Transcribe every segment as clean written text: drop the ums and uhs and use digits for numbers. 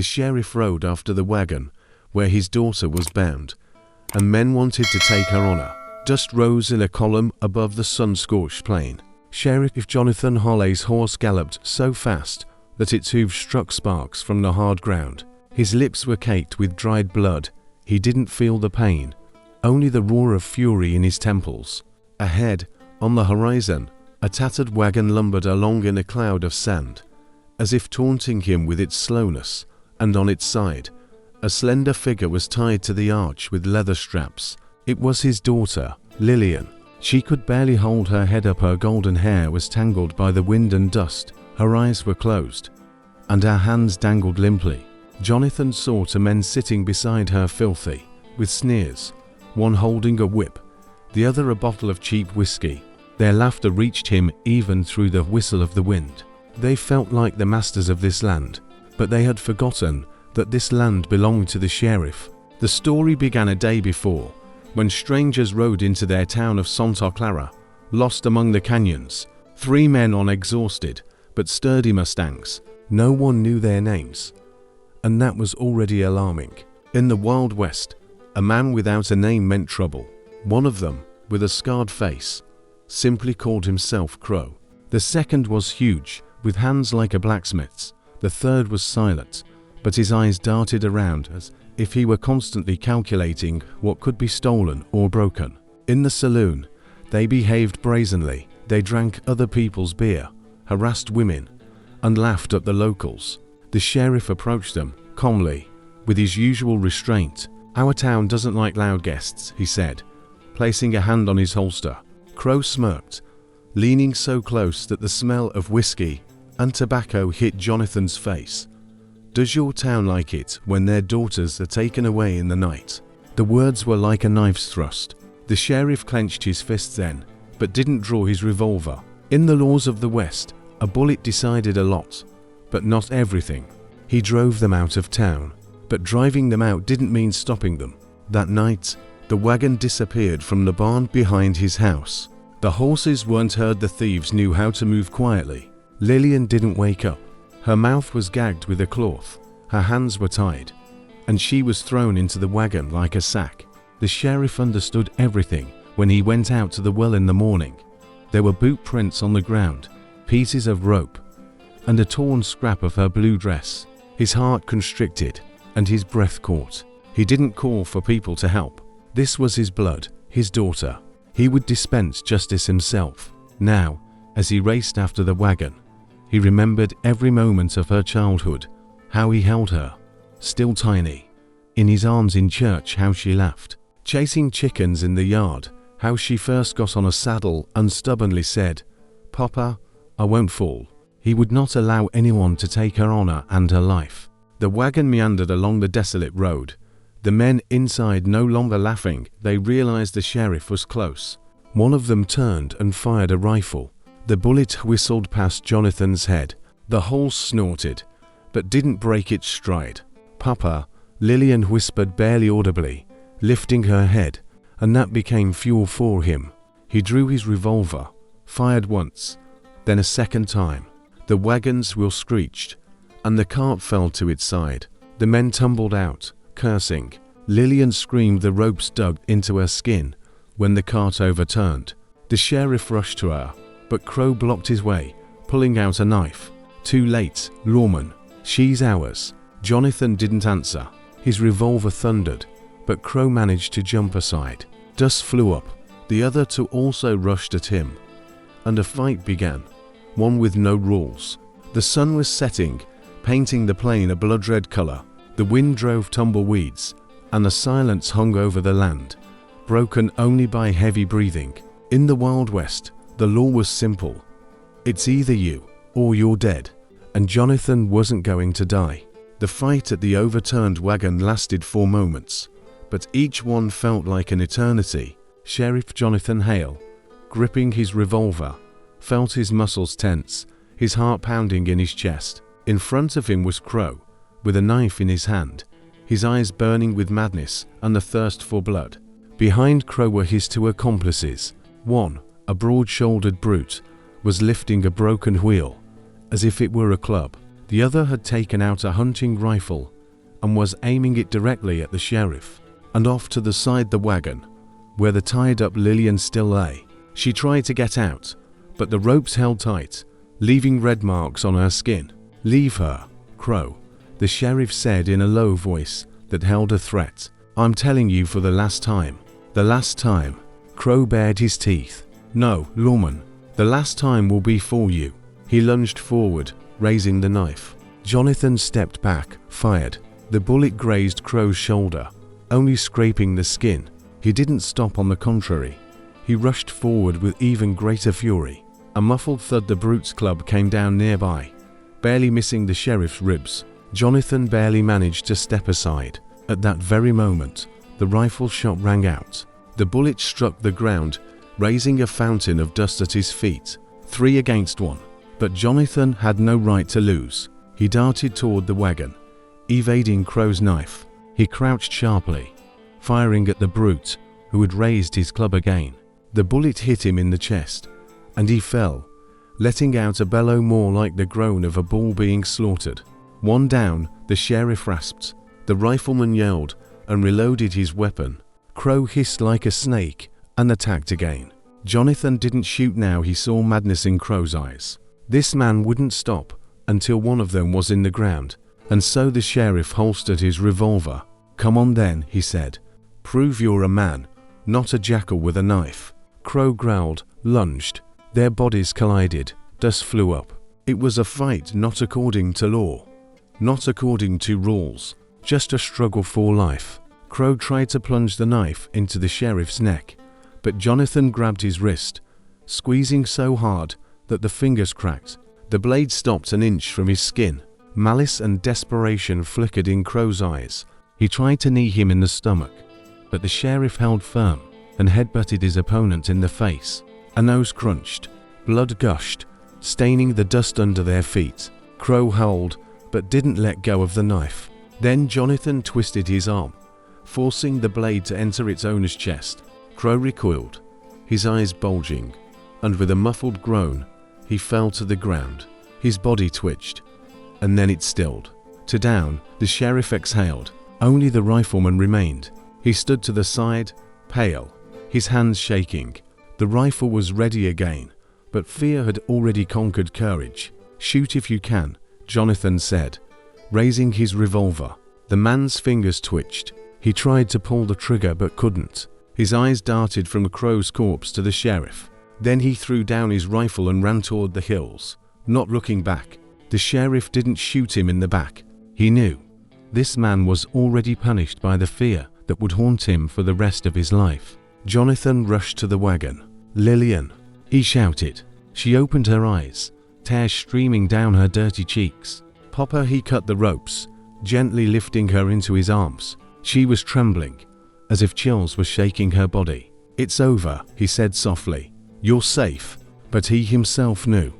The sheriff rode after the wagon, where his daughter was bound, and men wanted to take her honor. Dust rose in a column above the sun-scorched plain. Sheriff Jonathan Holley's horse galloped so fast that its hooves struck sparks from the hard ground. His lips were caked with dried blood. He didn't feel the pain, only the roar of fury in his temples. Ahead, on the horizon, a tattered wagon lumbered along in a cloud of sand, as if taunting him with its slowness, and on its side, a slender figure was tied to the arch with leather straps. It was his daughter, Lillian. She could barely hold her head up. Her golden hair was tangled by the wind and dust. Her eyes were closed, and her hands dangled limply. Jonathan saw two men sitting beside her, filthy, with sneers, one holding a whip, the other a bottle of cheap whiskey. Their laughter reached him even through the whistle of the wind. They felt like the masters of this land, but they had forgotten that this land belonged to the sheriff. The story began a day before, when strangers rode into their town of Santa Clara, lost among the canyons. 3 men on exhausted but sturdy mustangs. No one knew their names, and that was already alarming. In the Wild West, a man without a name meant trouble. One of them, with a scarred face, simply called himself Crow. The second was huge, with hands like a blacksmith's. The third was silent, but his eyes darted around as if he were constantly calculating what could be stolen or broken. In the saloon, they behaved brazenly. They drank other people's beer, harassed women, and laughed at the locals. The sheriff approached them, calmly, with his usual restraint. "Our town doesn't like loud guests," he said, placing a hand on his holster. Crow smirked, leaning so close that the smell of whiskey and tobacco hit Jonathan's face. "Does your town like it when their daughters are taken away in the night?" The words were like a knife's thrust. The sheriff clenched his fists then, but didn't draw his revolver. In the laws of the West, a bullet decided a lot, but not everything. He drove them out of town, but driving them out didn't mean stopping them. That night, the wagon disappeared from the barn behind his house. The horses weren't heard. The thieves knew how to move quietly. Lillian didn't wake up. Her mouth was gagged with a cloth, her hands were tied, and she was thrown into the wagon like a sack. The sheriff understood everything when he went out to the well in the morning. There were boot prints on the ground, pieces of rope, and a torn scrap of her blue dress. His heart constricted, and his breath caught. He didn't call for people to help. This was his blood, his daughter. He would dispense justice himself. Now, as he raced after the wagon, he remembered every moment of her childhood, how he held her, still tiny, in his arms in church, how she laughed, chasing chickens in the yard, how she first got on a saddle and stubbornly said, "Papa, I won't fall." He would not allow anyone to take her honor and her life. The wagon meandered along the desolate road. The men inside no longer laughing, they realized the sheriff was close. One of them turned and fired a rifle. The bullet whistled past Jonathan's head. The horse snorted, but didn't break its stride. "Papa," Lillian whispered barely audibly, lifting her head, and that became fuel for him. He drew his revolver, fired once, then a second time. The wagon's wheel screeched, and the cart fell to its side. The men tumbled out, cursing. Lillian screamed. The ropes dug into her skin when the cart overturned. The sheriff rushed to her, but Crow blocked his way, pulling out a knife. "Too late, lawman. She's ours." Jonathan didn't answer. His revolver thundered, but Crow managed to jump aside. Dust flew up. The other two also rushed at him, and a fight began, one with no rules. The sun was setting, painting the plain a blood-red color. The wind drove tumbleweeds, and the silence hung over the land, broken only by heavy breathing. In the Wild West, the law was simple. It's either you, or you're dead, and Jonathan wasn't going to die. The fight at the overturned wagon lasted 4 moments, but each one felt like an eternity. Sheriff Jonathan Hale, gripping his revolver, felt his muscles tense, his heart pounding in his chest. In front of him was Crow, with a knife in his hand, his eyes burning with madness and the thirst for blood. Behind Crow were his 2 accomplices. One, a broad-shouldered brute, was lifting a broken wheel, as if it were a club. The other had taken out a hunting rifle and was aiming it directly at the sheriff. And off to the side the wagon, where the tied-up Lillian still lay. She tried to get out, but the ropes held tight, leaving red marks on her skin. "Leave her, Crow," the sheriff said in a low voice that held a threat. "I'm telling you for the last time." "The last time?" Crow bared his teeth. "No, lawman, the last time will be for you." He lunged forward, raising the knife. Jonathan stepped back, fired. The bullet grazed Crow's shoulder, only scraping the skin. He didn't stop, on the contrary. He rushed forward with even greater fury. A muffled thud, the brute's club came down nearby, barely missing the sheriff's ribs. Jonathan barely managed to step aside. At that very moment, the rifle shot rang out. The bullet struck the ground, raising a fountain of dust at his feet. 3 against 1. But Jonathan had no right to lose. He darted toward the wagon, evading Crow's knife. He crouched sharply, firing at the brute, who had raised his club again. The bullet hit him in the chest, and he fell, letting out a bellow more like the groan of a bull being slaughtered. "One down," the sheriff rasped. The rifleman yelled and reloaded his weapon. Crow hissed like a snake and attacked again. Jonathan didn't shoot now. He saw madness in Crow's eyes. This man wouldn't stop until one of them was in the ground, and so the sheriff holstered his revolver. "Come on then," he said. "Prove you're a man, not a jackal with a knife." Crow growled, lunged. Their bodies collided. Dust flew up. It was a fight not according to law, not according to rules, just a struggle for life. Crow tried to plunge the knife into the sheriff's neck, but Jonathan grabbed his wrist, squeezing so hard that the fingers cracked. The blade stopped an inch from his skin. Malice and desperation flickered in Crow's eyes. He tried to knee him in the stomach, but the sheriff held firm and headbutted his opponent in the face. A nose crunched. Blood gushed, staining the dust under their feet. Crow howled, but didn't let go of the knife. Then Jonathan twisted his arm, forcing the blade to enter its owner's chest. Crow recoiled, his eyes bulging, and with a muffled groan, he fell to the ground. His body twitched, and then it stilled. To down, the sheriff exhaled. Only the rifleman remained. He stood to the side, pale, his hands shaking. The rifle was ready again, but fear had already conquered courage. "Shoot if you can," Jonathan said, raising his revolver. The man's fingers twitched. He tried to pull the trigger but couldn't. His eyes darted from Crow's corpse to the sheriff. Then he threw down his rifle and ran toward the hills, not looking back. The sheriff didn't shoot him in the back. He knew this man was already punished by the fear that would haunt him for the rest of his life. Jonathan rushed to the wagon. "Lillian," he shouted. She opened her eyes, tears streaming down her dirty cheeks. "Papa," he cut the ropes, gently lifting her into his arms. She was trembling, as if chills were shaking her body. "It's over," he said softly. "You're safe." But he himself knew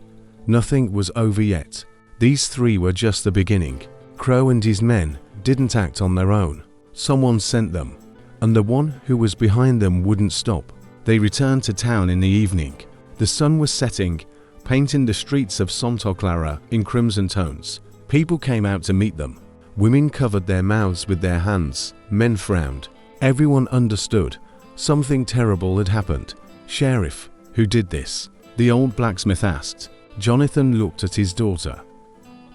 nothing was over yet. These 3 were just the beginning. Crow and his men didn't act on their own. Someone sent them, and the one who was behind them wouldn't stop. They returned to town in the evening. The sun was setting, painting the streets of Santa Clara in crimson tones. People came out to meet them. Women covered their mouths with their hands. Men frowned. Everyone understood. Something terrible had happened. "Sheriff, who did this?" the old blacksmith asked. Jonathan looked at his daughter,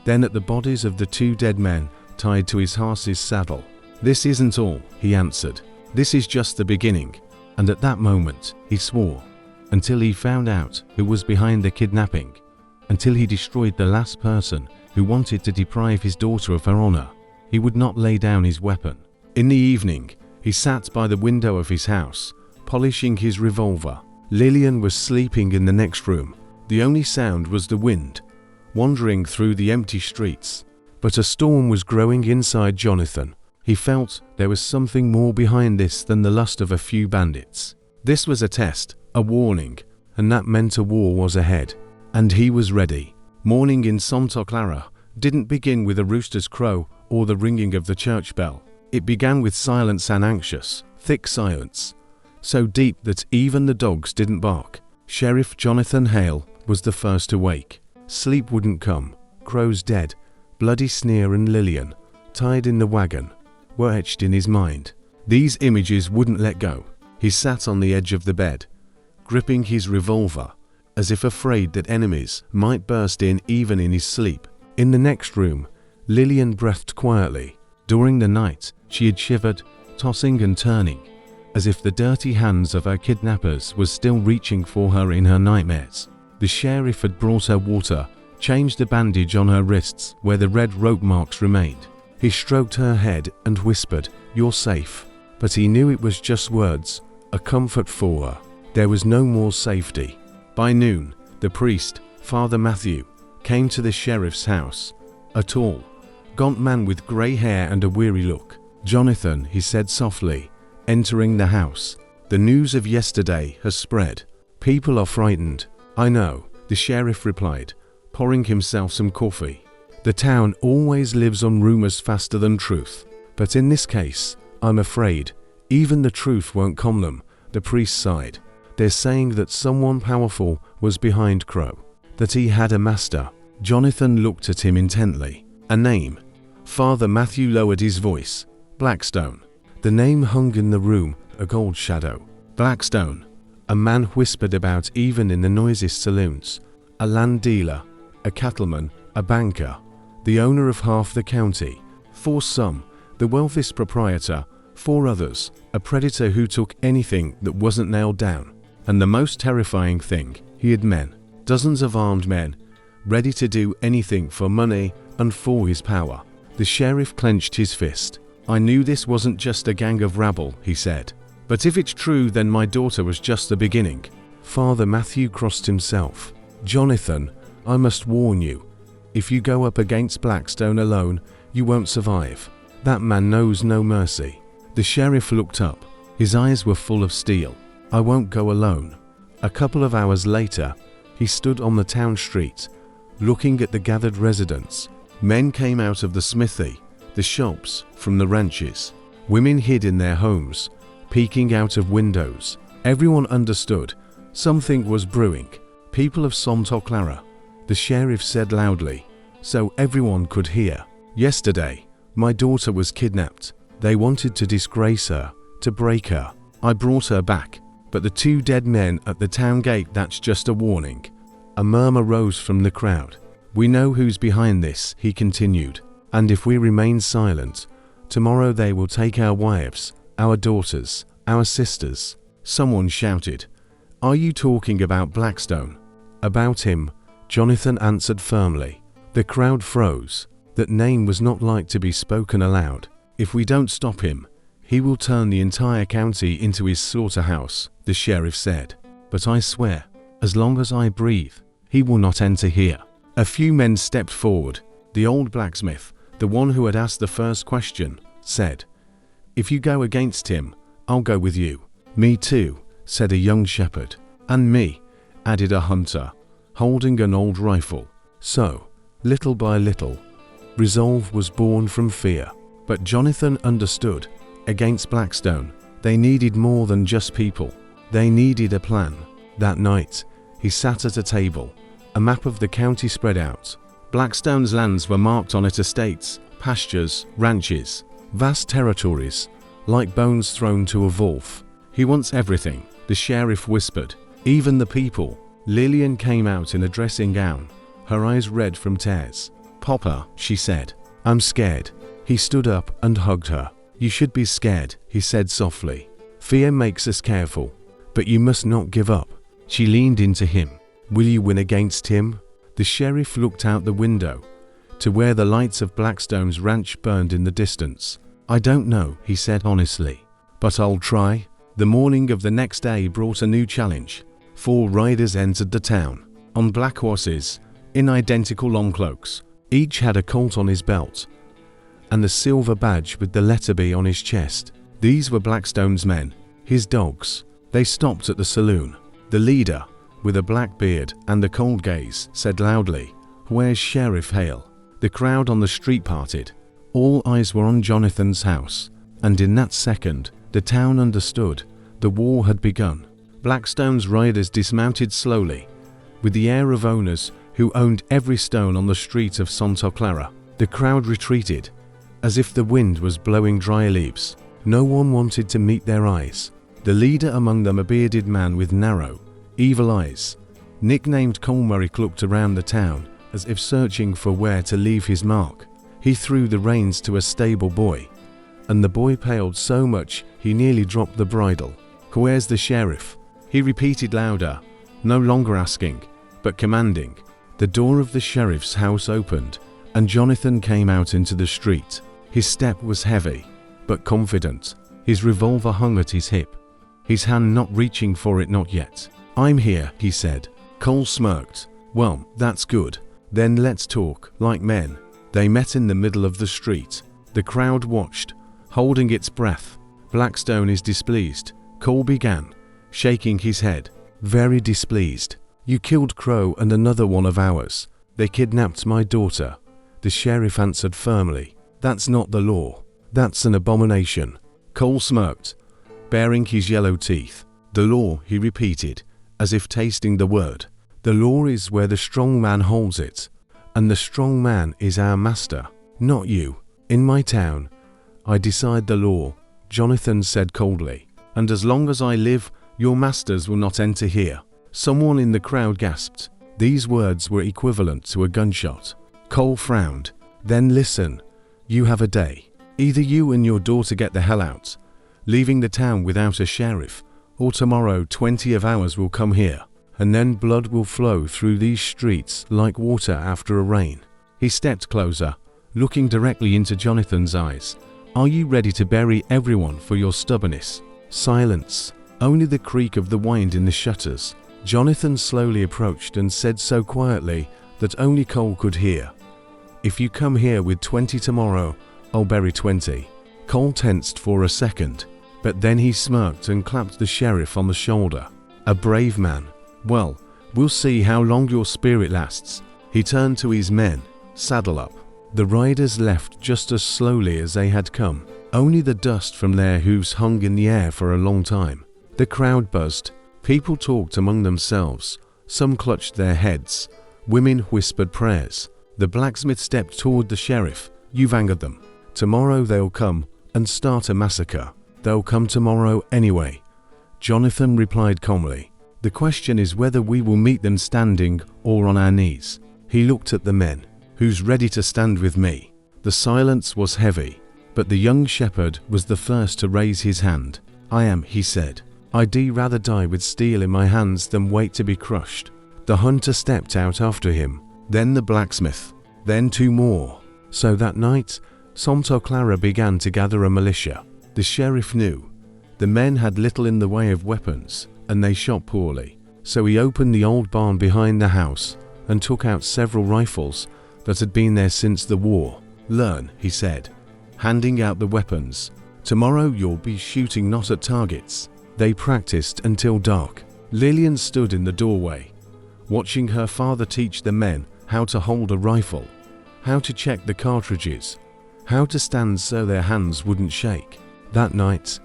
then at the bodies of the 2 dead men tied to his horse's saddle. "This isn't all," he answered. "This is just the beginning." And at that moment, he swore, until he found out who was behind the kidnapping, until he destroyed the last person who wanted to deprive his daughter of her honor, he would not lay down his weapon. In the evening, he sat by the window of his house, polishing his revolver. Lillian was sleeping in the next room. The only sound was the wind, wandering through the empty streets. But a storm was growing inside Jonathan. He felt there was something more behind this than the lust of a few bandits. This was a test, a warning, and that meant a war was ahead. And he was ready. Morning in Santa Clara didn't begin with a rooster's crow or the ringing of the church bell. It began with silence, and anxious, thick silence, so deep that even the dogs didn't bark. Sheriff Jonathan Hale was the first to wake. Sleep wouldn't come. Crow's dead, bloody sneer and Lillian, tied in the wagon, were etched in his mind. These images wouldn't let go. He sat on the edge of the bed, gripping his revolver, as if afraid that enemies might burst in even in his sleep. In the next room, Lillian breathed quietly. During the night, she had shivered, tossing and turning, as if the dirty hands of her kidnappers were still reaching for her in her nightmares. The sheriff had brought her water, changed the bandage on her wrists where the red rope marks remained. He stroked her head and whispered, "You're safe." But he knew it was just words, a comfort for her. There was no more safety. By noon, the priest, Father Matthew, came to the sheriff's house, a tall, gaunt man with grey hair and a weary look. "Jonathan," he said softly, entering the house, "the news of yesterday has spread. People are frightened." "I know," the sheriff replied, pouring himself some coffee. "The town always lives on rumors faster than truth. But in this case, I'm afraid, even the truth won't calm them." The priest sighed. "They're saying that someone powerful was behind Crow, that he had a master." Jonathan looked at him intently. "A name?" Father Matthew lowered his voice. "Blackstone." The name hung in the room, a gold shadow. Blackstone, a man whispered about even in the noisiest saloons. A land dealer, a cattleman, a banker, the owner of half the county. For some, the wealthiest proprietor. For others, a predator who took anything that wasn't nailed down. And the most terrifying thing, he had men, dozens of armed men, ready to do anything for money and for his power. The sheriff clenched his fist. "I knew this wasn't just a gang of rabble," he said. "But if it's true, then my daughter was just the beginning." Father Matthew crossed himself. "Jonathan, I must warn you. If you go up against Blackstone alone, you won't survive. That man knows no mercy." The sheriff looked up. His eyes were full of steel. "I won't go alone." A couple of hours later, he stood on the town street, looking at the gathered residents. Men came out of the smithy, the shops, from the ranches. Women hid in their homes, peeking out of windows. Everyone understood. Something was brewing. "People of Santa Clara," the sheriff said loudly, so everyone could hear. "Yesterday, my daughter was kidnapped. They wanted to disgrace her, to break her. I brought her back, but the two dead men at the town gate, that's just a warning." A murmur rose from the crowd. "We know who's behind this," he continued, "and if we remain silent, tomorrow they will take our wives, our daughters, our sisters." Someone shouted, "Are you talking about Blackstone?" "About him," Jonathan answered firmly. The crowd froze. That name was not like to be spoken aloud. "If we don't stop him, he will turn the entire county into his slaughterhouse," the sheriff said. "But I swear, as long as I breathe, he will not enter here." A few men stepped forward. The old blacksmith, the one who had asked the first question, said, "If you go against him, I'll go with you." "Me too," said a young shepherd. "And me," added a hunter, holding an old rifle. So, little by little, resolve was born from fear. But Jonathan understood. Against Blackstone, they needed more than just people. They needed a plan. That night, he sat at a table. A map of the county spread out. Blackstone's lands were marked on it: estates, pastures, ranches, vast territories, like bones thrown to a wolf. "He wants everything," the sheriff whispered. "Even the people." Lillian came out in a dressing gown, her eyes red from tears. "Papa," she said, "I'm scared." He stood up and hugged her. "You should be scared," he said softly. "Fear makes us careful, but you must not give up." She leaned into him. "Will you win against him?" The sheriff looked out the window to where the lights of Blackstone's ranch burned in the distance. "I don't know," he said honestly, "but I'll try." The morning of the next day brought a new challenge. 4 riders entered the town, on black horses, in identical long cloaks. Each had a colt on his belt, and the silver badge with the letter B on his chest. These were Blackstone's men, his dogs. They stopped at the saloon. The leader, with a black beard and a cold gaze, said loudly, "Where's Sheriff Hale?" The crowd on the street parted. All eyes were on Jonathan's house, and in that second, the town understood. The war had begun. Blackstone's riders dismounted slowly, with the air of owners who owned every stone on the street of Santa Clara. The crowd retreated, as if the wind was blowing dry leaves. No one wanted to meet their eyes. The leader among them, a bearded man with narrow, evil eyes, nicknamed Colmeric, looked around the town as if searching for where to leave his mark. He threw the reins to a stable boy, and the boy paled so much he nearly dropped the bridle. "Where's the sheriff?" he repeated louder, no longer asking, but commanding. The door of the sheriff's house opened, and Jonathan came out into the street. His step was heavy, but confident. His revolver hung at his hip, his hand not reaching for it, not yet. "I'm here," he said. Cole smirked. "Well, that's good. Then let's talk like men." They met in the middle of the street. The crowd watched, holding its breath. "Blackstone is displeased," Cole began, shaking his head. "Very displeased. You killed Crow and another one of ours. They kidnapped my daughter," the sheriff answered firmly. "That's not the law. That's an abomination." Cole smirked, baring his yellow teeth. "The law," he repeated, as if tasting the word. "The law is where the strong man holds it, and the strong man is our master, not you. In my town, I decide the law," Jonathan said coldly. "And as long as I live, your masters will not enter here." Someone in the crowd gasped. These words were equivalent to a gunshot. Cole frowned. "Then listen. You have a day. Either you and your daughter get the hell out, leaving the town without a sheriff, or tomorrow 20 of ours will come here, and then blood will flow through these streets like water after a rain." He stepped closer, looking directly into Jonathan's eyes. "Are you ready to bury everyone for your stubbornness?" Silence. Only the creak of the wind in the shutters. Jonathan slowly approached and said so quietly that only Cole could hear, "If you come here with 20 tomorrow, I'll bury 20. Cole tensed for a second, but then he smirked and clapped the sheriff on the shoulder. "A brave man. Well, we'll see how long your spirit lasts." He turned to his men. "Saddle up." The riders left just as slowly as they had come. Only the dust from their hooves hung in the air for a long time. The crowd buzzed. People talked among themselves. Some clutched their heads. Women whispered prayers. The blacksmith stepped toward the sheriff. "You've angered them. Tomorrow they'll come and start a massacre. They'll come tomorrow anyway," Jonathan replied calmly. "The question is whether we will meet them standing or on our knees." He looked at the men. "Who's ready to stand with me?" The silence was heavy, but the young shepherd was the first to raise his hand. "I am," he said. "I'd rather die with steel in my hands than wait to be crushed." The hunter stepped out after him, then the blacksmith, then 2 more. So that night, Santa Clara began to gather a militia. The sheriff knew the men had little in the way of weapons, and they shot poorly. So he opened the old barn behind the house and took out several rifles that had been there since the war. "Learn," he said, handing out the weapons. "Tomorrow you'll be shooting not at targets." They practiced until dark. Lillian stood in the doorway, watching her father teach the men how to hold a rifle, how to check the cartridges, how to stand so their hands wouldn't shake. That night,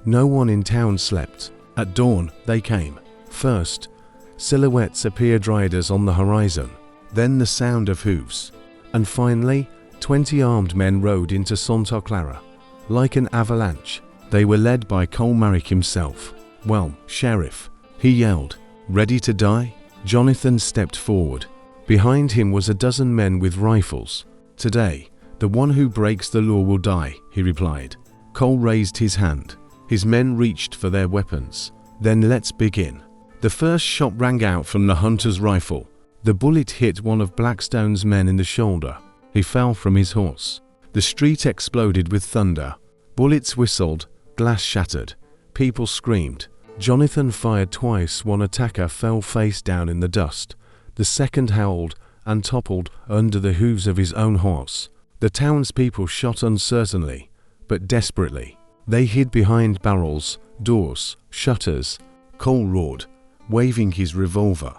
no one in town slept. At dawn, they came. First, silhouettes appeared, riders on the horizon, then the sound of hooves, and finally, 20 armed men rode into Santa Clara. Like an avalanche, they were led by Colmeric himself. "Well, Sheriff," he yelled, "ready to die?" Jonathan stepped forward. Behind him was a dozen men with rifles. "Today, the one who breaks the law will die," he replied. Cole raised his hand. His men reached for their weapons. "Then let's begin." The first shot rang out from the hunter's rifle. The bullet hit one of Blackstone's men in the shoulder. He fell from his horse. The street exploded with thunder. Bullets whistled, glass shattered. People screamed. Jonathan fired twice. One attacker fell face down in the dust. The second howled and toppled under the hooves of his own horse. The townspeople shot uncertainly, but desperately. They hid behind barrels, doors, shutters. Cole roared, waving his revolver.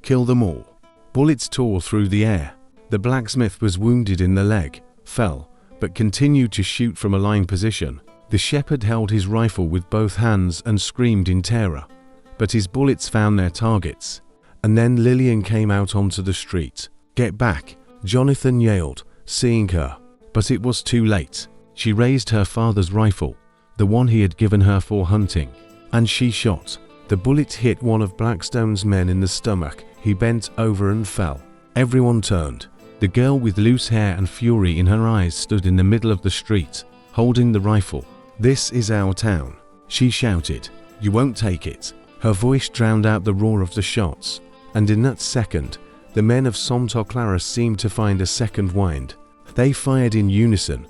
"Kill them all." Bullets tore through the air. The blacksmith was wounded in the leg, fell, but continued to shoot from a lying position. The shepherd held his rifle with both hands and screamed in terror, but his bullets found their targets. And then Lillian came out onto the street. "Get back," Jonathan yelled, seeing her. But it was too late. She raised her father's rifle, the one he had given her for hunting, and she shot. The bullet hit one of Blackstone's men in the stomach. He bent over and fell. Everyone turned. The girl with loose hair and fury in her eyes stood in the middle of the street, holding the rifle. "This is our town," she shouted. "You won't take it." Her voice drowned out the roar of the shots, and in that second, the men of Santa Clara seemed to find a second wind. They fired in unison,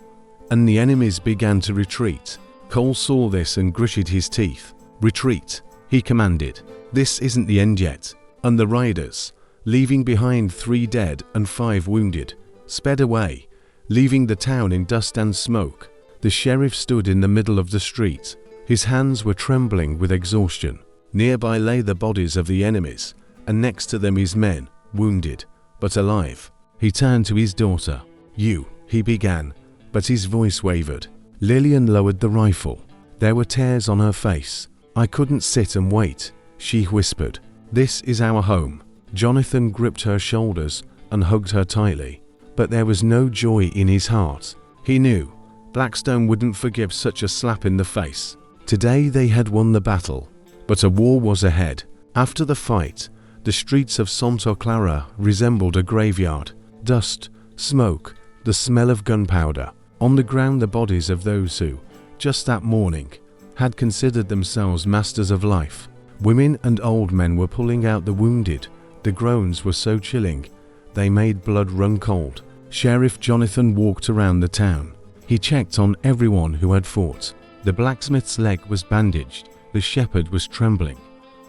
and the enemies began to retreat. Cole saw this and gritted his teeth. "Retreat," he commanded. "This isn't the end yet." And the riders, leaving behind 3 dead and 5 wounded, sped away, leaving the town in dust and smoke. The sheriff stood in the middle of the street. His hands were trembling with exhaustion. Nearby lay the bodies of the enemies, and next to them his men, wounded, but alive. He turned to his daughter. "You," he began, but his voice wavered. Lillian lowered the rifle. There were tears on her face. "I couldn't sit and wait," she whispered. "This is our home." Jonathan gripped her shoulders and hugged her tightly, but there was no joy in his heart. He knew Blackstone wouldn't forgive such a slap in the face. Today they had won the battle, but a war was ahead. After the fight, the streets of Santa Clara resembled a graveyard. Dust, smoke, the smell of gunpowder. On the ground the bodies of those who, just that morning, had considered themselves masters of life. Women and old men were pulling out the wounded. The groans were so chilling, they made blood run cold. Sheriff Jonathan walked around the town. He checked on everyone who had fought. The blacksmith's leg was bandaged. The shepherd was trembling.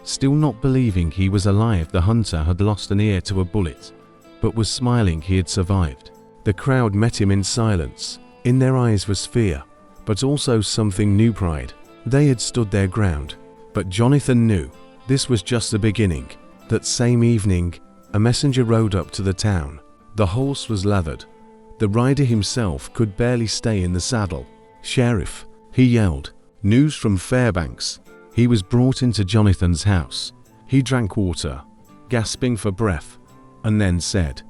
Still not believing he was alive, the hunter had lost an ear to a bullet, but was smiling he had survived. The crowd met him in silence. In their eyes was fear, but also something new, pride. They had stood their ground. But Jonathan knew this was just the beginning. That same evening, a messenger rode up to the town. The horse was lathered. The rider himself could barely stay in the saddle. "Sheriff," he yelled. "News from Fairbanks." He was brought into Jonathan's house. He drank water, gasping for breath, and then said,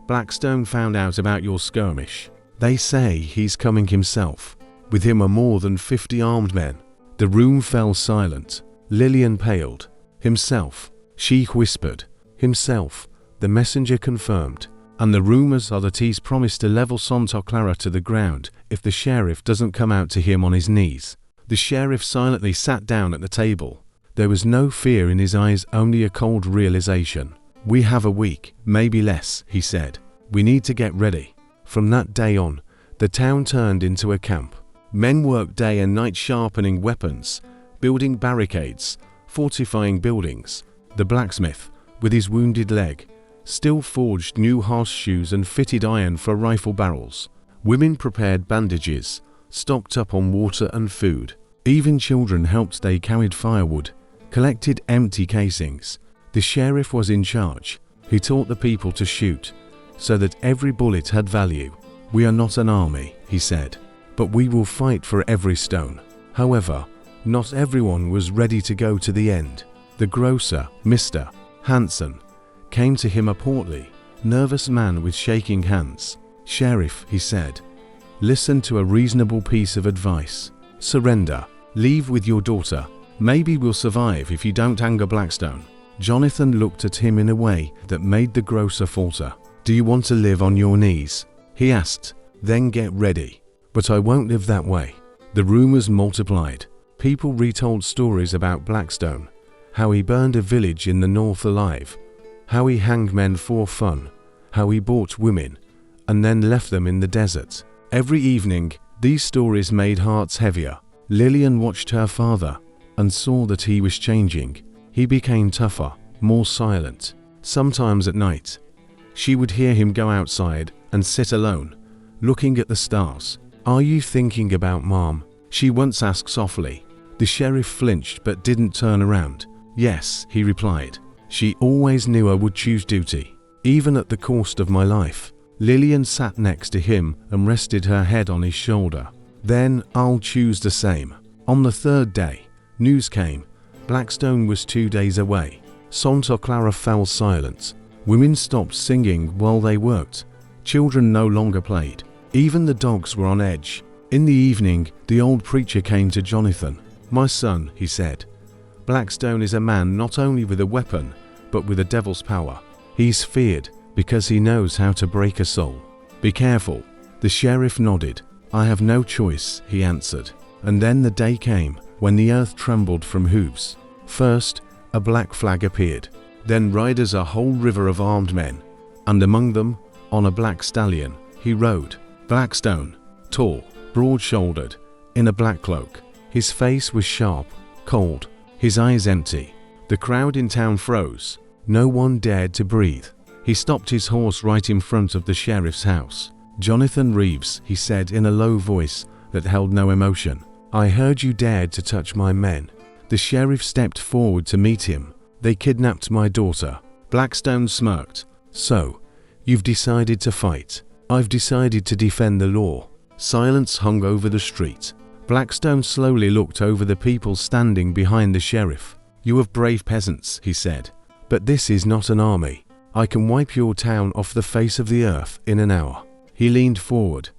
"Blackstone found out about your skirmish. They say he's coming himself. With him are more than 50 armed men." The room fell silent. Lillian paled. "Himself," she whispered. "Himself," the messenger confirmed. "And the rumors are that he's promised to level Santa Clara to the ground if the sheriff doesn't come out to him on his knees." The sheriff silently sat down at the table. There was no fear in his eyes, only a cold realization. "We have a week, maybe less," he said. "We need to get ready." From that day on, the town turned into a camp. Men worked day and night sharpening weapons, building barricades, fortifying buildings. The blacksmith, with his wounded leg, still forged new horseshoes and fitted iron for rifle barrels. Women prepared bandages, stocked up on water and food. Even children helped. They carried firewood, collected empty casings. The sheriff was in charge. He taught the people to shoot, so that every bullet had value. "We are not an army," he said, "but we will fight for every stone." However, not everyone was ready to go to the end. The grocer, Mr. Hanson, came to him, a portly, nervous man with shaking hands. "Sheriff," he said, "listen to a reasonable piece of advice. Surrender. Leave with your daughter. Maybe we'll survive if you don't anger Blackstone." Jonathan looked at him in a way that made the grocer falter. "Do you want to live on your knees?" he asked. "Then get ready." "But I won't live that way." The rumors multiplied. People retold stories about Blackstone, how he burned a village in the north alive, how he hanged men for fun, how he bought women, and then left them in the desert. Every evening, these stories made hearts heavier. Lillian watched her father and saw that he was changing. He became tougher, more silent. Sometimes at night, she would hear him go outside and sit alone, looking at the stars. "Are you thinking about Mom?" she once asked softly. The sheriff flinched but didn't turn around. "Yes," he replied. "She always knew I would choose duty, even at the cost of my life." Lillian sat next to him and rested her head on his shoulder. "Then I'll choose the same." On the third day, news came. Blackstone was 2 days away. Santa Clara fell silent. Women stopped singing while they worked. Children no longer played. Even the dogs were on edge. In the evening, the old preacher came to Jonathan. "My son," he said, "Blackstone is a man not only with a weapon, but with a devil's power. He's feared because he knows how to break a soul. Be careful." The sheriff nodded. "I have no choice," he answered. And then the day came when the earth trembled from hooves. First, a black flag appeared. Then riders a whole river of armed men. And among them, on a black stallion, he rode. Blackstone, tall, broad-shouldered, in a black cloak. His face was sharp, cold, his eyes empty. The crowd in town froze. No one dared to breathe. He stopped his horse right in front of the sheriff's house. "Jonathan Reeves," he said in a low voice that held no emotion, "I heard you dared to touch my men." The sheriff stepped forward to meet him. "They kidnapped my daughter." Blackstone smirked. "So, you've decided to fight. I've decided to defend the law." Silence hung over the street. Blackstone slowly looked over the people standing behind the sheriff. "You have brave peasants," he said, "but this is not an army. I can wipe your town off the face of the earth in an hour." He leaned forward,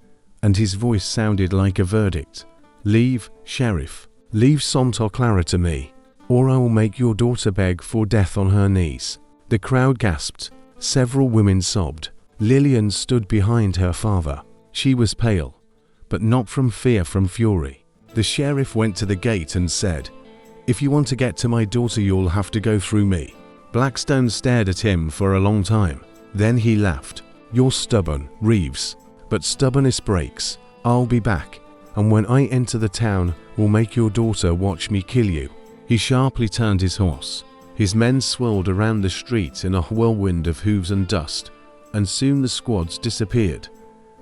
and his voice sounded like a verdict. "Leave, sheriff. Leave Santa Clara to me, or I will make your daughter beg for death on her knees." The crowd gasped. Several women sobbed. Lillian stood behind her father. She was pale, but not from fear, from fury. The sheriff went to the gate and said, "If you want to get to my daughter, you'll have to go through me." Blackstone stared at him for a long time. Then he laughed. "You're stubborn, Reeves, but stubbornness breaks. I'll be back, and when I enter the town, will make your daughter watch me kill you." He sharply turned his horse. His men swirled around the street in a whirlwind of hooves and dust, and soon the squads disappeared,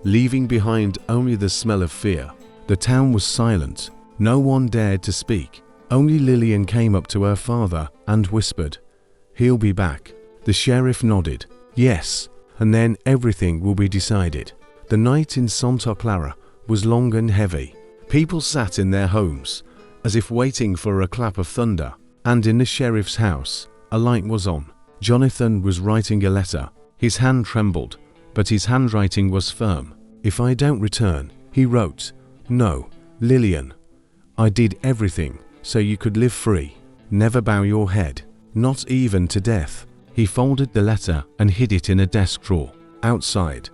leaving behind only the smell of fear. The town was silent. No one dared to speak. Only Lillian came up to her father and whispered, "He'll be back." The sheriff nodded. "Yes, and then everything will be decided." The night in Santa Clara was long and heavy. People sat in their homes, as if waiting for a clap of thunder, and in the sheriff's house, a light was on. Jonathan was writing a letter. His hand trembled, but his handwriting was firm. "If I don't return," he wrote, "no, Lillian, I did everything so you could live free. Never bow your head, not even to death." He folded the letter and hid it in a desk drawer. Outside,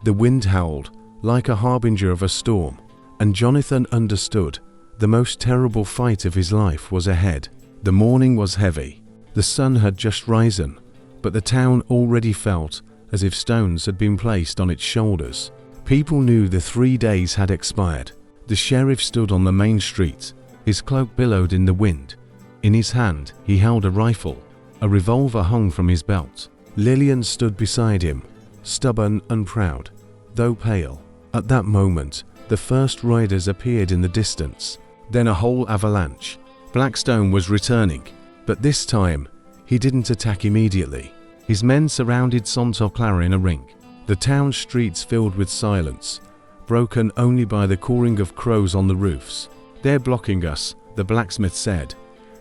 the wind howled like a harbinger of a storm, and Jonathan understood the most terrible fight of his life was ahead. The morning was heavy. The sun had just risen, but the town already felt as if stones had been placed on its shoulders. People knew the 3 days had expired. The sheriff stood on the main street. His cloak billowed in the wind. In his hand, he held a rifle. A revolver hung from his belt. Lillian stood beside him, stubborn and proud, though pale. At that moment, the first riders appeared in the distance. Then a whole avalanche. Blackstone was returning, but this time, he didn't attack immediately. His men surrounded Santa Clara in a ring. The town streets filled with silence, broken only by the cawing of crows on the roofs. "They're blocking us," the blacksmith said,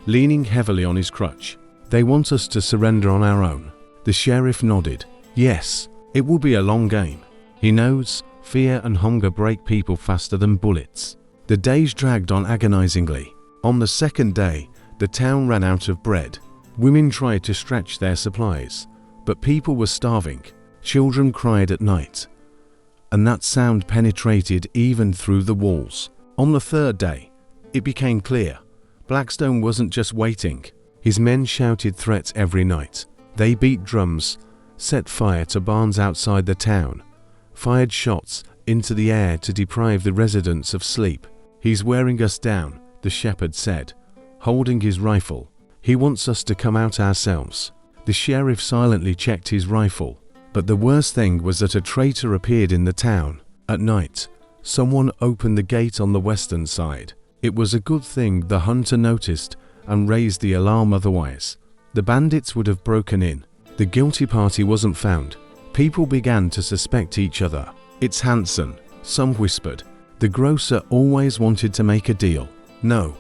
leaning heavily on his crutch. "They want us to surrender on our own." The sheriff nodded. "Yes, it will be a long game. He knows fear and hunger break people faster than bullets." The days dragged on agonizingly. On the second day, the town ran out of bread. Women tried to stretch their supplies, but people were starving. Children cried at night, and that sound penetrated even through the walls. On the third day, it became clear. Blackstone wasn't just waiting. His men shouted threats every night. They beat drums, set fire to barns outside the town, fired shots into the air to deprive the residents of sleep. "He's wearing us down," the shepherd said, holding his rifle. "He wants us to come out ourselves." The sheriff silently checked his rifle. But the worst thing was that a traitor appeared in the town. At night, someone opened the gate on the western side. It was a good thing the hunter noticed and raised the alarm, otherwise the bandits would have broken in. The guilty party wasn't found. People began to suspect each other. "It's Hanson," some whispered. "The grocer always wanted to make a deal." "No,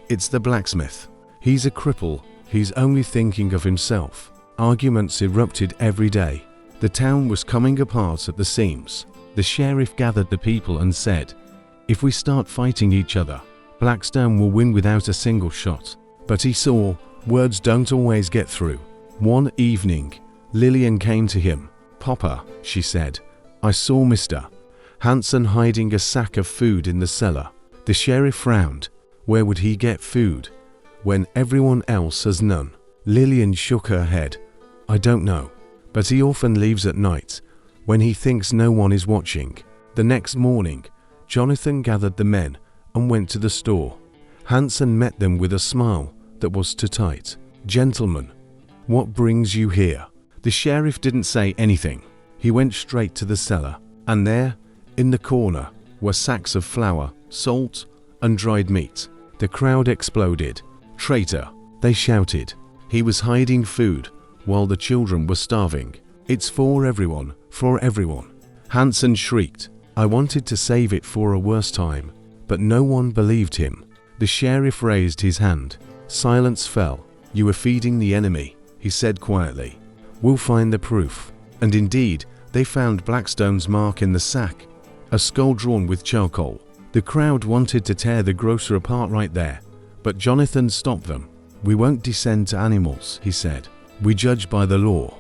it's the blacksmith. He's a cripple. He's only thinking of himself." Arguments erupted every day. The town was coming apart at the seams. The sheriff gathered the people and said, "If we start fighting each other, Blackstone will win without a single shot." But he saw, words don't always get through. One evening, Lillian came to him. "Papa," she said, "I saw Mr. Hanson hiding a sack of food in the cellar." The sheriff frowned. Where would he get food when everyone else has none? Lillian shook her head. "I don't know, but he often leaves at night when he thinks no one is watching." The next morning, Jonathan gathered the men and went to the store. Hanson met them with a smile that was too tight. "Gentlemen, what brings you here?" The sheriff didn't say anything. He went straight to the cellar, and there, in the corner, were sacks of flour, salt, and dried meat. The crowd exploded. "Traitor!" they shouted. He was hiding food while the children were starving. "It's for everyone, for everyone." Hanson shrieked. "I wanted to save it for a worse time," but no one believed him. The sheriff raised his hand. Silence fell. "You were feeding the enemy," he said quietly. "We'll find the proof." And indeed, they found Blackstone's mark in the sack, a skull drawn with charcoal. The crowd wanted to tear the grocer apart right there, but Jonathan stopped them. "We won't descend to animals," he said. "We judge by the law."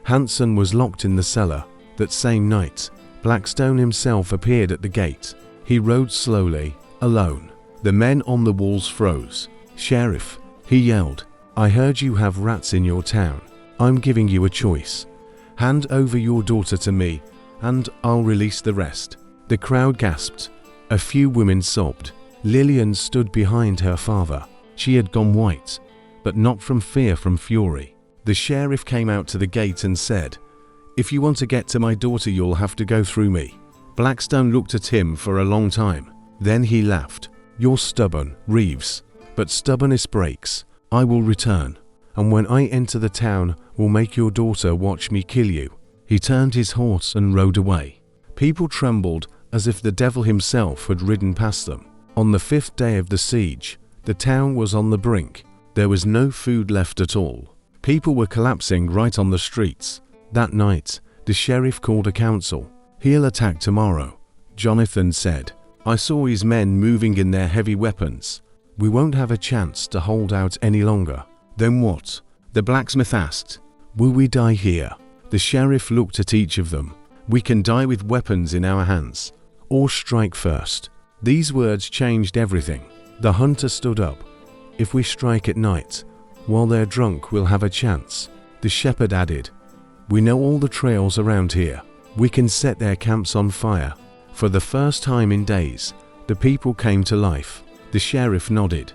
Hanson was locked in the cellar. That same night, Blackstone himself appeared at the gate. He rode slowly, alone. The men on the walls froze. "Sheriff," he yelled, "I heard you have rats in your town. I'm giving you a choice. Hand over your daughter to me, and I'll release the rest." The crowd gasped. A few women sobbed. Lillian stood behind her father. She had gone white, but not from fear, from fury. The sheriff came out to the gate and said, "If you want to get to my daughter, you'll have to go through me." Blackstone looked at him for a long time. Then he laughed. "You're stubborn, Reeves, but stubbornness breaks. I will return, and when I enter the town, will make your daughter watch me kill you." He turned his horse and rode away. People trembled as if the devil himself had ridden past them. On the 5th day of the siege, the town was on the brink. There was no food left at all. People were collapsing right on the streets. That night, the sheriff called a council. "He'll attack tomorrow," Jonathan said. "I saw his men moving in their heavy weapons. We won't have a chance to hold out any longer." "Then what?" the blacksmith asked. "Will we die here?" The sheriff looked at each of them. "We can die with weapons in our hands, or strike first." These words changed everything. The hunter stood up. "If we strike at night, while they're drunk, we'll have a chance." The shepherd added, "We know all the trails around here. We can set their camps on fire." For the first time in days, the people came to life. The sheriff nodded.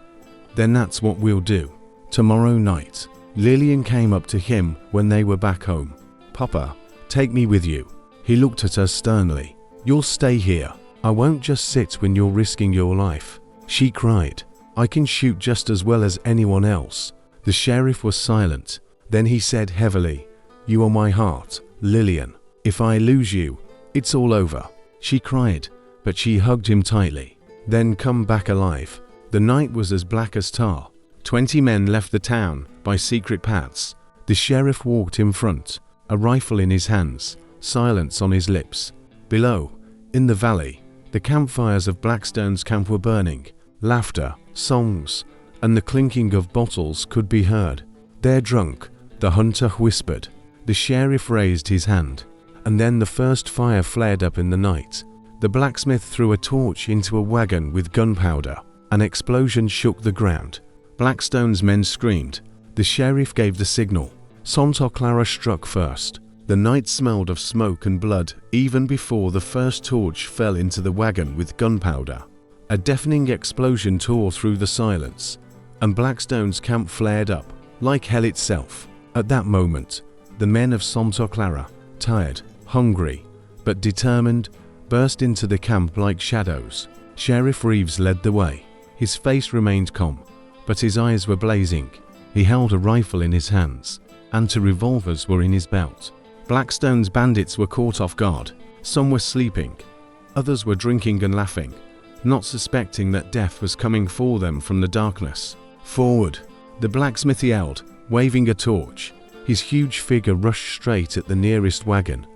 "Then that's what we'll do. Tomorrow night." Lillian came up to him when they were back home. "Papa, take me with you." He looked at her sternly. "You'll stay here. I won't just sit when you're risking your life." She cried. "I can shoot just as well as anyone else." The sheriff was silent. Then he said heavily, "You are my heart, Lillian. If I lose you, it's all over." She cried, but she hugged him tightly. "Then come back alive." The night was as black as tar. 20 men left the town by secret paths. The sheriff walked in front, a rifle in his hands, silence on his lips. Below, in the valley, the campfires of Blackstone's camp were burning. Laughter, songs, and the clinking of bottles could be heard. "They're drunk," the hunter whispered. The sheriff raised his hand, and then the first fire flared up in the night. The blacksmith threw a torch into a wagon with gunpowder. An explosion shook the ground. Blackstone's men screamed. The sheriff gave the signal. Santa Clara struck first. The night smelled of smoke and blood even before the first torch fell into the wagon with gunpowder. A deafening explosion tore through the silence, and Blackstone's camp flared up, like hell itself. At that moment, the men of Santa Clara, tired, hungry, but determined, burst into the camp like shadows. Sheriff Reeves led the way. His face remained calm, but his eyes were blazing. He held a rifle in his hands, and 2 revolvers were in his belt. Blackstone's bandits were caught off guard. Some were sleeping. Others were drinking and laughing, not suspecting that death was coming for them from the darkness. "Forward!" the blacksmith yelled, waving a torch. His huge figure rushed straight at the nearest wagon,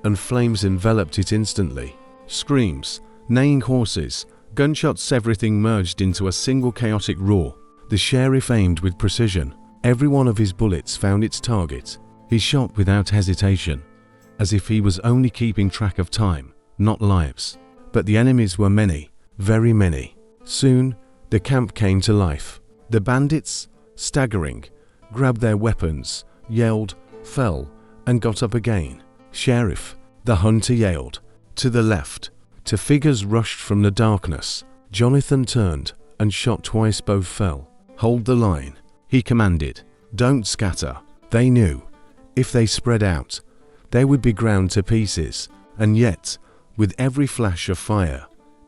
and flames enveloped it instantly. Screams, neighing horses, gunshots, everything merged into a single chaotic roar. The sheriff aimed with precision. Every one of his bullets found its target. He shot without hesitation, as if he was only keeping track of time, not lives. But the enemies were many, very many. Soon, the camp came to life. The bandits, staggering, grabbed their weapons, yelled, fell, and got up again. "Sheriff," the hunter yelled. To the left, two figures rushed from the darkness. Jonathan turned and shot twice. Both fell. "Hold the line," he commanded. "Don't scatter." They knew, if they spread out, they would be ground to pieces. And yet, with every flash of fire,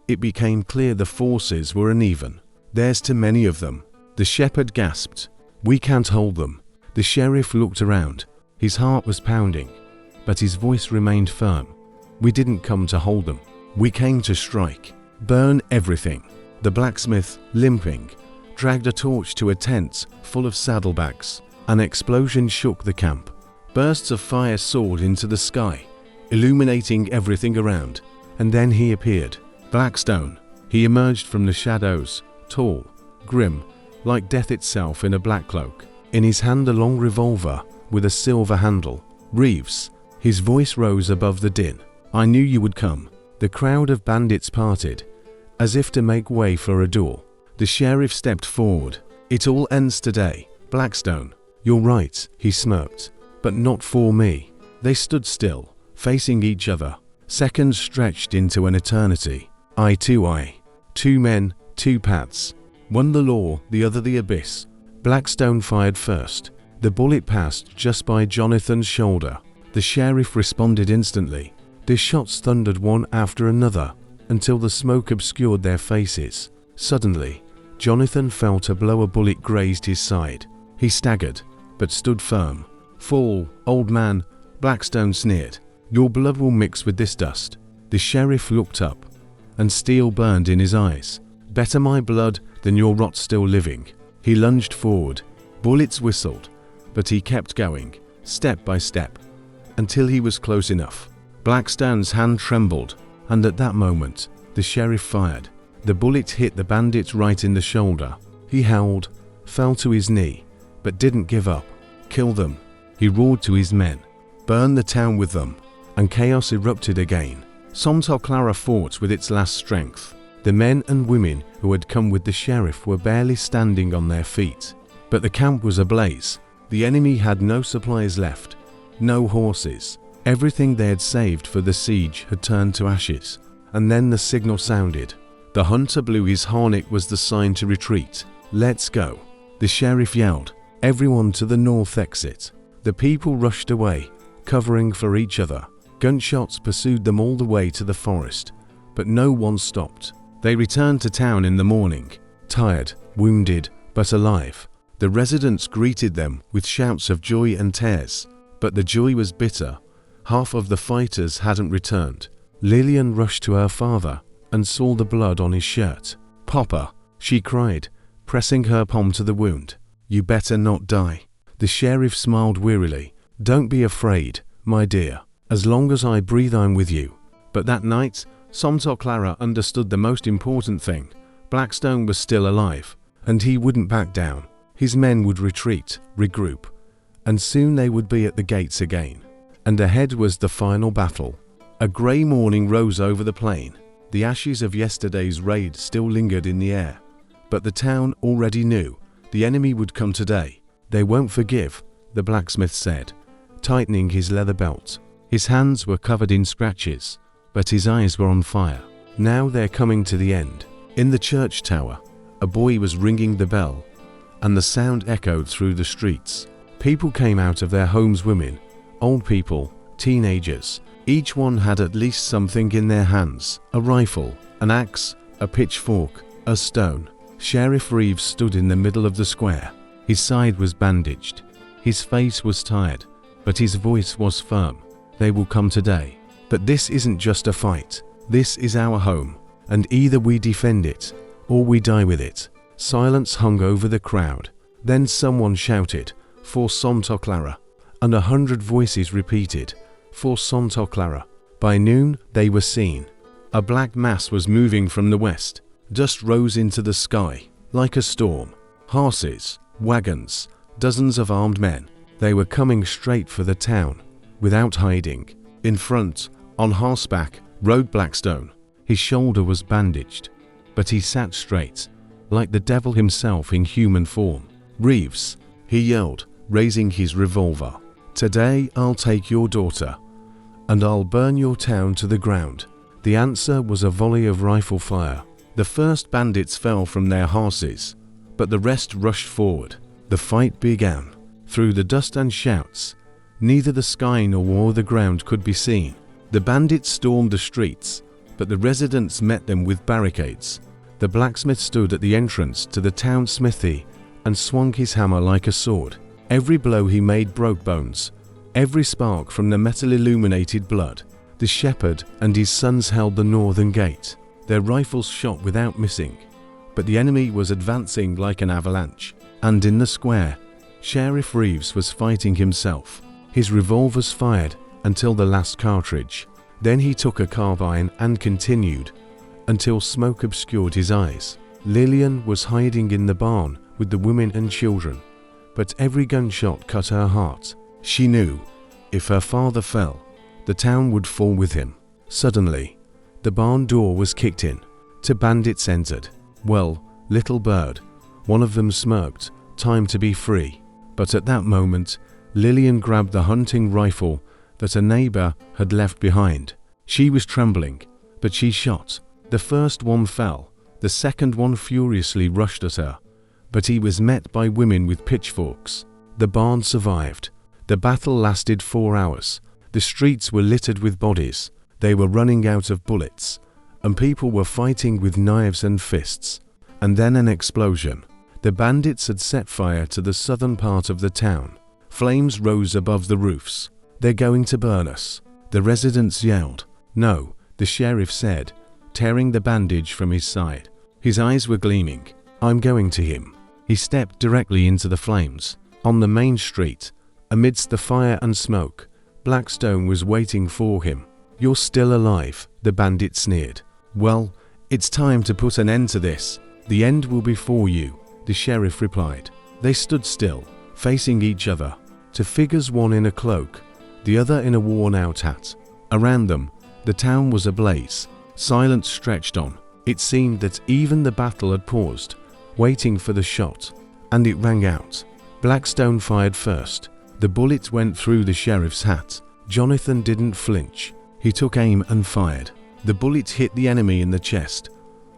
it became clear the forces were uneven. "There's too many of them," the shepherd gasped. "We can't hold them." The sheriff looked around. His heart was pounding, but his voice remained firm. "We didn't come to hold them. We came to strike. Burn everything." The blacksmith, limping, dragged a torch to a tent full of saddlebags. An explosion shook the camp. Bursts of fire soared into the sky, illuminating everything around. And then he appeared. Blackstone. He emerged from the shadows, tall, grim, like death itself in a black cloak. In his hand a long revolver with a silver handle. "Reeves." His voice rose above the din. "I knew you would come." The crowd of bandits parted, as if to make way for a door. The sheriff stepped forward. "It all ends today, Blackstone." "You're right," he smirked. "But not for me." They stood still, facing each other. Seconds stretched into an eternity. Eye to eye. Two men, two paths. One the law, the other the abyss. Blackstone fired first. The bullet passed just by Jonathan's shoulder. The sheriff responded instantly. The shots thundered one after another, until the smoke obscured their faces. Suddenly, Jonathan felt a blow. A bullet grazed his side. He staggered, but stood firm. "Fall, old man," Blackstone sneered. "Your blood will mix with this dust." The sheriff looked up, and steel burned in his eyes. "Better my blood than your rot still living." He lunged forward. Bullets whistled, but he kept going, step by step, until he was close enough. Blackstone's hand trembled, and at that moment, the sheriff fired. The bullet hit the bandit right in the shoulder. He howled, fell to his knee, but didn't give up. "Kill them," he roared to his men. "Burn the town with them." And chaos erupted again. Santa Clara fought with its last strength. The men and women who had come with the sheriff were barely standing on their feet. But the camp was ablaze. The enemy had no supplies left, no horses. Everything they had saved for the siege had turned to ashes. And then the signal sounded. The hunter blew his horn. It was the sign to retreat. "Let's go," the sheriff yelled. "Everyone to the north exit." The people rushed away, covering for each other. Gunshots pursued them all the way to the forest, but no one stopped. They returned to town in the morning, tired, wounded, but alive. The residents greeted them with shouts of joy and tears, but the joy was bitter. Half of the fighters hadn't returned. Lillian rushed to her father and saw the blood on his shirt. "Papa," she cried, pressing her palm to the wound. "You better not die." The sheriff smiled wearily. "Don't be afraid, my dear. As long as I breathe, I'm with you." But that night, Santa Clara understood the most important thing. Blackstone was still alive, and he wouldn't back down. His men would retreat, regroup, and soon they would be at the gates again. And ahead was the final battle. A grey morning rose over the plain. The ashes of yesterday's raid still lingered in the air. But the town already knew the enemy would come today. "They won't forgive," the blacksmith said, tightening his leather belt. His hands were covered in scratches, but his eyes were on fire. "Now they're coming to the end." In the church tower, a boy was ringing the bell, and the sound echoed through the streets. People came out of their homes, women, old people, teenagers. Each one had at least something in their hands: a rifle, an axe, a pitchfork, a stone. Sheriff Reeves stood in the middle of the square. His side was bandaged. His face was tired, but his voice was firm. "They will come today. But this isn't just a fight. This is our home, and either we defend it, or we die with it." Silence hung over the crowd. Then someone shouted, "For Santa Clara!" and 100 voices repeated, "For Santa Clara." By noon, they were seen. A black mass was moving from the west. Dust rose into the sky, like a storm. Horses, wagons, dozens of armed men. They were coming straight for the town, without hiding. In front, on horseback, rode Blackstone. His shoulder was bandaged, but he sat straight, like the devil himself in human form. "Reeves," he yelled, raising his revolver. "Today I'll take your daughter, and I'll burn your town to the ground." The answer was a volley of rifle fire. The first bandits fell from their horses, but the rest rushed forward. The fight began. Through the dust and shouts, neither the sky nor the ground could be seen. The bandits stormed the streets, but the residents met them with barricades. The blacksmith stood at the entrance to the town smithy and swung his hammer like a sword. Every blow he made broke bones, every spark from the metal-illuminated blood. The shepherd and his sons held the northern gate. Their rifles shot without missing, but the enemy was advancing like an avalanche. And in the square, Sheriff Reeves was fighting himself. His revolvers fired until the last cartridge. Then he took a carbine and continued, until smoke obscured his eyes. Lillian was hiding in the barn with the women and children, but every gunshot cut her heart. She knew, if her father fell, the town would fall with him. Suddenly, the barn door was kicked in. Two bandits entered. "Well, little bird," one of them smirked, "time to be free." But at that moment, Lillian grabbed the hunting rifle that a neighbor had left behind. She was trembling, but she shot. The first one fell. The second one furiously rushed at her, but he was met by women with pitchforks. The barn survived. The battle lasted 4 hours. The streets were littered with bodies. They were running out of bullets, and people were fighting with knives and fists. And then an explosion. The bandits had set fire to the southern part of the town. Flames rose above the roofs. "They're going to burn us," the residents yelled. "No," the sheriff said, tearing the bandage from his side. His eyes were gleaming. "I'm going to him." He stepped directly into the flames. On the main street, amidst the fire and smoke, Blackstone was waiting for him. "You're still alive," the bandit sneered. "Well, it's time to put an end to this. The end will be for you," the sheriff replied. They stood still, facing each other. Two figures, one in a cloak, the other in a worn-out hat. Around them, the town was ablaze. Silence stretched on. It seemed that even the battle had paused, waiting for the shot. And it rang out. Blackstone fired first. The bullet went through the sheriff's hat. Jonathan didn't flinch. He took aim and fired. The bullet hit the enemy in the chest,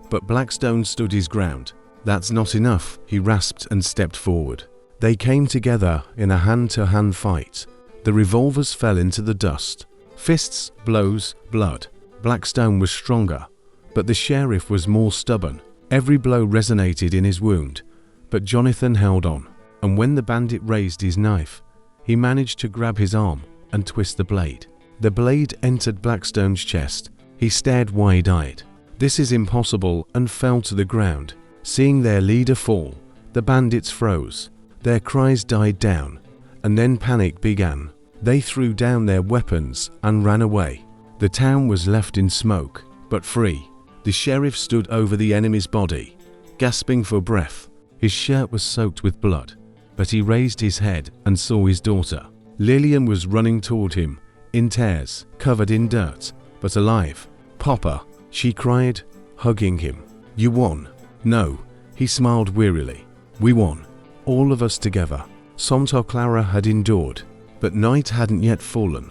but Blackstone stood his ground. "That's not enough," he rasped and stepped forward. They came together in a hand-to-hand fight. The revolvers fell into the dust. Fists, blows, blood. Blackstone was stronger, but the sheriff was more stubborn. Every blow resonated in his wound, but Jonathan held on. And when the bandit raised his knife, he managed to grab his arm and twist the blade. The blade entered Blackstone's chest. He stared wide-eyed. "This is impossible," and fell to the ground. Seeing their leader fall, the bandits froze. Their cries died down, and then panic began. They threw down their weapons and ran away. The town was left in smoke, but free. The sheriff stood over the enemy's body, gasping for breath. His shirt was soaked with blood, but he raised his head and saw his daughter. Lillian was running toward him, in tears, covered in dirt, but alive. "Papa," she cried, hugging him. "You won." "No," he smiled wearily. "We won. All of us together." Santa Clara had endured, but night hadn't yet fallen,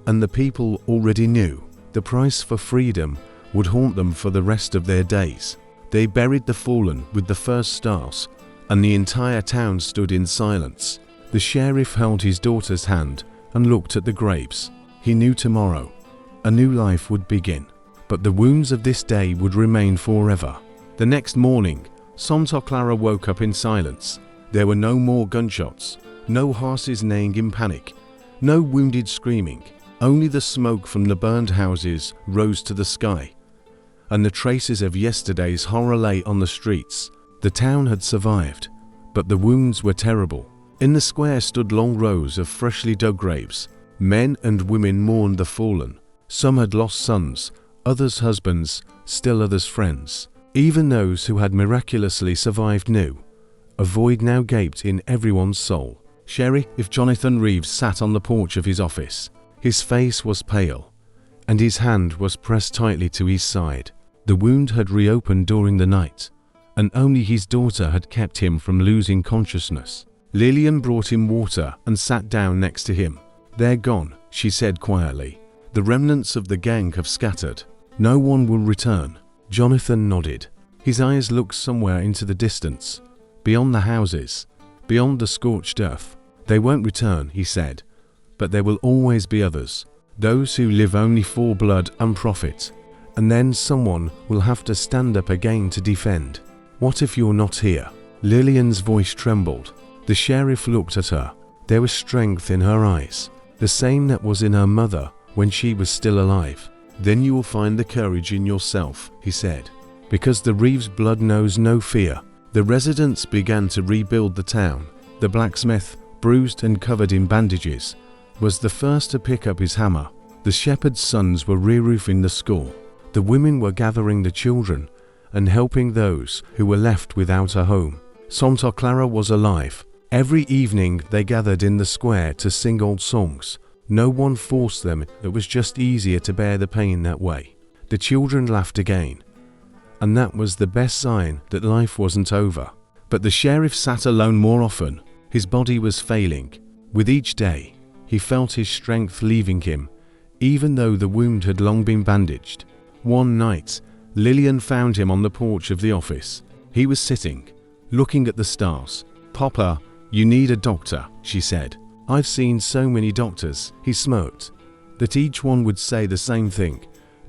and the people already knew the price for freedom would haunt them for the rest of their days. They buried the fallen with the first stars, and the entire town stood in silence. The sheriff held his daughter's hand and looked at the graves. He knew tomorrow a new life would begin, but the wounds of this day would remain forever. The next morning, Santa Clara woke up in silence. There were no more gunshots, no horses neighing in panic, no wounded screaming. Only the smoke from the burned houses rose to the sky, and the traces of yesterday's horror lay on the streets. The town had survived, but the wounds were terrible. In the square stood long rows of freshly dug graves. Men and women mourned the fallen. Some had lost sons, others husbands, still others friends. Even those who had miraculously survived knew a void now gaped in everyone's soul. Sheriff Jonathan Reeves sat on the porch of his office. His face was pale, and his hand was pressed tightly to his side. The wound had reopened during the night, and only his daughter had kept him from losing consciousness. Lillian brought him water and sat down next to him. "They're gone," she said quietly. "The remnants of the gang have scattered. No one will return." Jonathan nodded. His eyes looked somewhere into the distance, beyond the houses, beyond the scorched earth. "They won't return," he said, "but there will always be others, those who live only for blood and profit. And then someone will have to stand up again to defend. What if you're not here?" Lillian's voice trembled. The sheriff looked at her. There was strength in her eyes, the same that was in her mother when she was still alive. "Then you will find the courage in yourself," he said, "because the Reeves blood knows no fear." The residents began to rebuild the town. The blacksmith, bruised and covered in bandages, was the first to pick up his hammer. The shepherd's sons were re-roofing the school. The women were gathering the children and helping those who were left without a home. Santa Clara was alive. Every evening they gathered in the square to sing old songs. No one forced them, it was just easier to bear the pain that way. The children laughed again, and that was the best sign that life wasn't over. But the sheriff sat alone more often. His body was failing. With each day, he felt his strength leaving him, even though the wound had long been bandaged. One night, Lillian found him on the porch of the office. He was sitting, looking at the stars. "Papa, you need a doctor," she said. "I've seen so many doctors," he smirked, "that each one would say the same thing.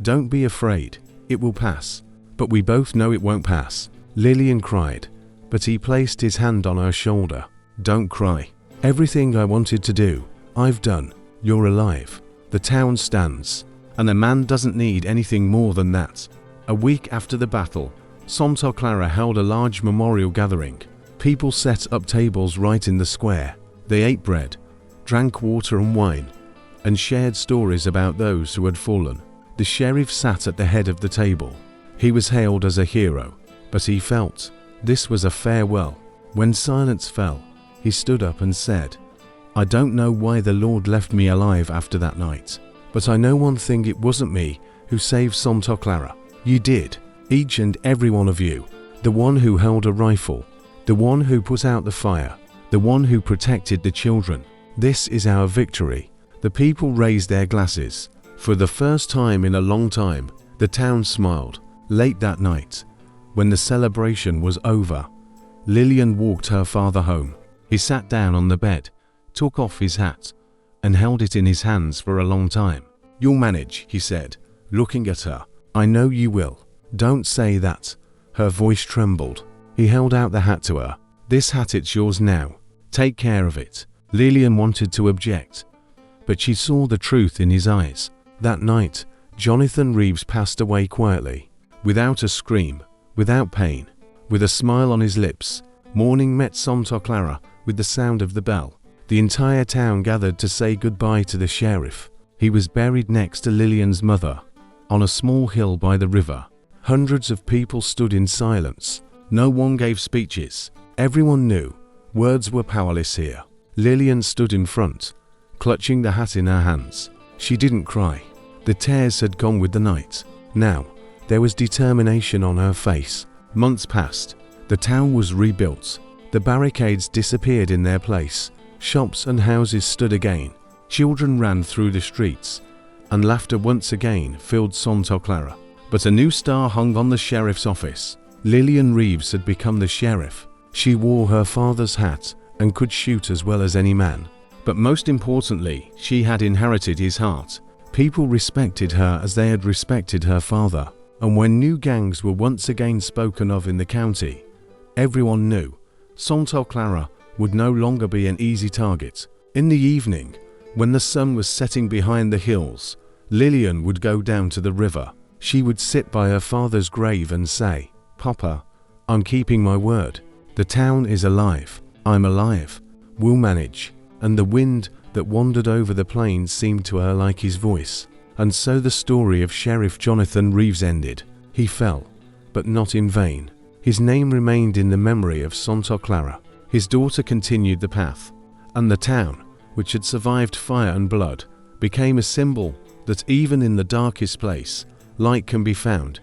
Don't be afraid, it will pass." "But we both know it won't pass," Lillian cried, but he placed his hand on her shoulder. "Don't cry. Everything I wanted to do, I've done. You're alive. The town stands, and a man doesn't need anything more than that." A week after the battle, Santa Clara held a large memorial gathering. People set up tables right in the square. They ate bread, drank water and wine, and shared stories about those who had fallen. The sheriff sat at the head of the table. He was hailed as a hero, but he felt this was a farewell. When silence fell, he stood up and said, "I don't know why the Lord left me alive after that night, but I know one thing: it wasn't me who saved Santa Clara. You did, each and every one of you. The one who held a rifle, the one who put out the fire, the one who protected the children. This is our victory." The people raised their glasses. For the first time in a long time, the town smiled. Late that night, when the celebration was over, Lillian walked her father home. He sat down on the bed, took off his hat, and held it in his hands for a long time. "You'll manage," he said, looking at her. "I know you will. Don't say that." Her voice trembled. He held out the hat to her. "This hat, it's yours now. Take care of it." Lillian wanted to object, but she saw the truth in his eyes. That night, Jonathan Reeves passed away quietly, without a scream, without pain, with a smile on his lips. Morning met Santa Clara with the sound of the bell. The entire town gathered to say goodbye to the sheriff. He was buried next to Lillian's mother, on a small hill by the river. Hundreds of people stood in silence. No one gave speeches. Everyone knew words were powerless here. Lillian stood in front, clutching the hat in her hands. She didn't cry. The tears had gone with the night. Now, there was determination on her face. Months passed. The town was rebuilt. The barricades disappeared in their place. Shops and houses stood again. Children ran through the streets, and laughter once again filled Santa Clara. But a new star hung on the sheriff's office. Lillian Reeves had become the sheriff. She wore her father's hat and could shoot as well as any man. But most importantly, she had inherited his heart. People respected her as they had respected her father. And when new gangs were once again spoken of in the county, everyone knew Santa Clara would no longer be an easy target. In the evening, when the sun was setting behind the hills, Lillian would go down to the river. She would sit by her father's grave and say, "Papa, I'm keeping my word. The town is alive. I'm alive. "We'll manage." And the wind that wandered over the plains seemed to her like his voice. And so the story of Sheriff Jonathan Reeves ended. He fell, but not in vain. His name remained in the memory of Santa Clara. His daughter continued the path, and the town, which had survived fire and blood, became a symbol that even in the darkest place, light can be found.